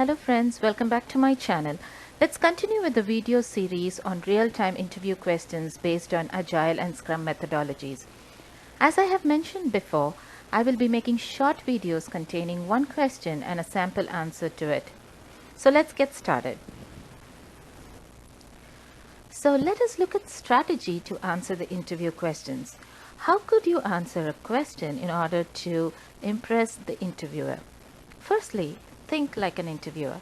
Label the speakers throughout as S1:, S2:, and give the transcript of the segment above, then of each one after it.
S1: Hello friends, welcome back to my channel. Let's continue with the video series on real-time interview questions based on Agile and Scrum methodologies. As I have mentioned before, I will be making short videos containing one question and a sample answer to it. So let's get started. So let us look at strategy to answer the interview questions. How could you answer a question in order to impress the interviewer? Firstly, think like an interviewer.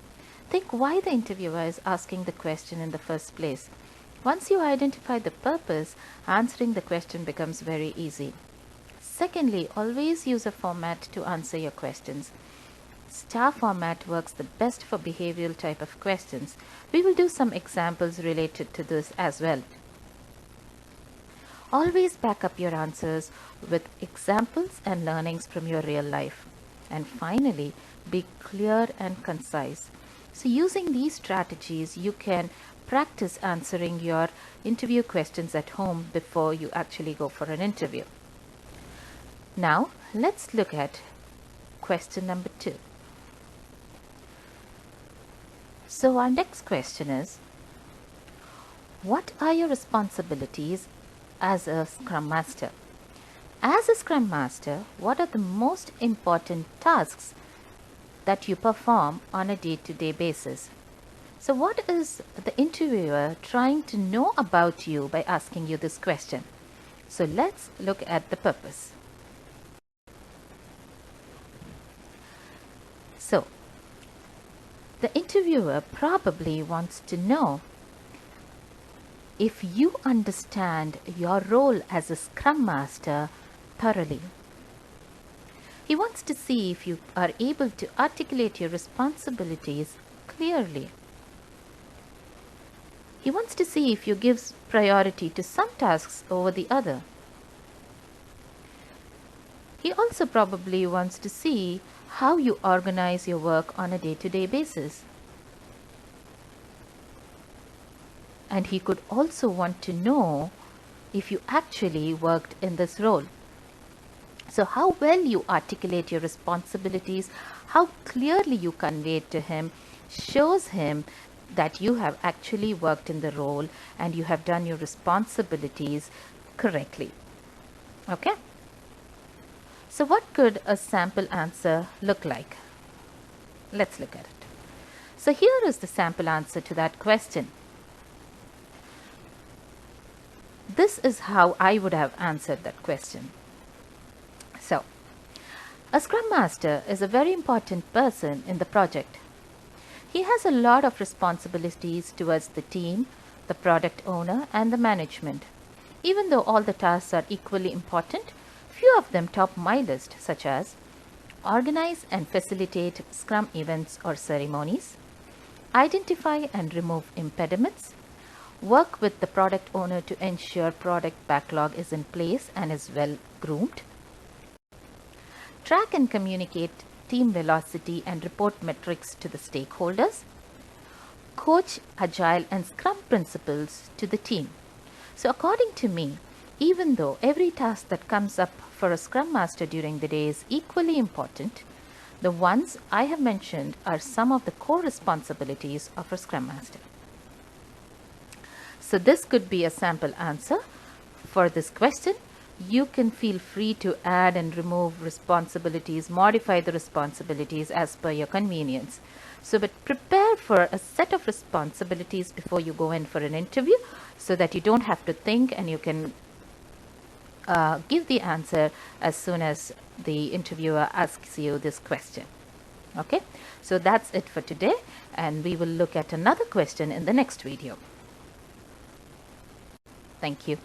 S1: Think why the interviewer is asking the question in the first place. Once you identify the purpose, answering the question becomes very easy. Secondly, always use a format to answer your questions. Star format works the best for behavioral type of questions. We will do some examples related to this as well. Always back up your answers with examples and learnings from your real life. And finally, be clear and concise. So using these strategies, you can practice answering your interview questions at home before you actually go for an interview. Now, let's look at question number 2. So our next question is, what are your responsibilities as a Scrum Master? As a Scrum Master, what are the most important tasks that you perform on a day-to-day basis? So what is the interviewer trying to know about you by asking you this question? So let's look at the purpose. So the interviewer probably wants to know if you understand your role as a Scrum Master thoroughly. He wants to see if you are able to articulate your responsibilities clearly. He wants to see if you give priority to some tasks over the other. He also probably wants to see how you organize your work on a day-to-day basis. And he could also want to know if you actually worked in this role. So how well you articulate your responsibilities, how clearly you convey it to him, shows him that you have actually worked in the role and you have done your responsibilities correctly. Okay? So what could a sample answer look like? Let's look at it. So here is the sample answer to that question. This is how I would have answered that question. So, a Scrum Master is a very important person in the project. He has a lot of responsibilities towards the team, the product owner, and the management. Even though all the tasks are equally important, few of them top my list, such as organize and facilitate Scrum events or ceremonies, identify and remove impediments, work with the product owner to ensure product backlog is in place and is well groomed, track and communicate team velocity and report metrics to the stakeholders, coach Agile and Scrum principles to the team. So according to me, even though every task that comes up for a Scrum Master during the day is equally important, the ones I have mentioned are some of the core responsibilities of a Scrum Master. So this could be a sample answer for this question. You can feel free to add and remove responsibilities, modify the responsibilities as per your convenience. So but prepare for a set of responsibilities before you go in for an interview so that you don't have to think and you can give the answer as soon as the interviewer asks you this question. Okay, so that's it for today, and we will look at another question in the next video. Thank you.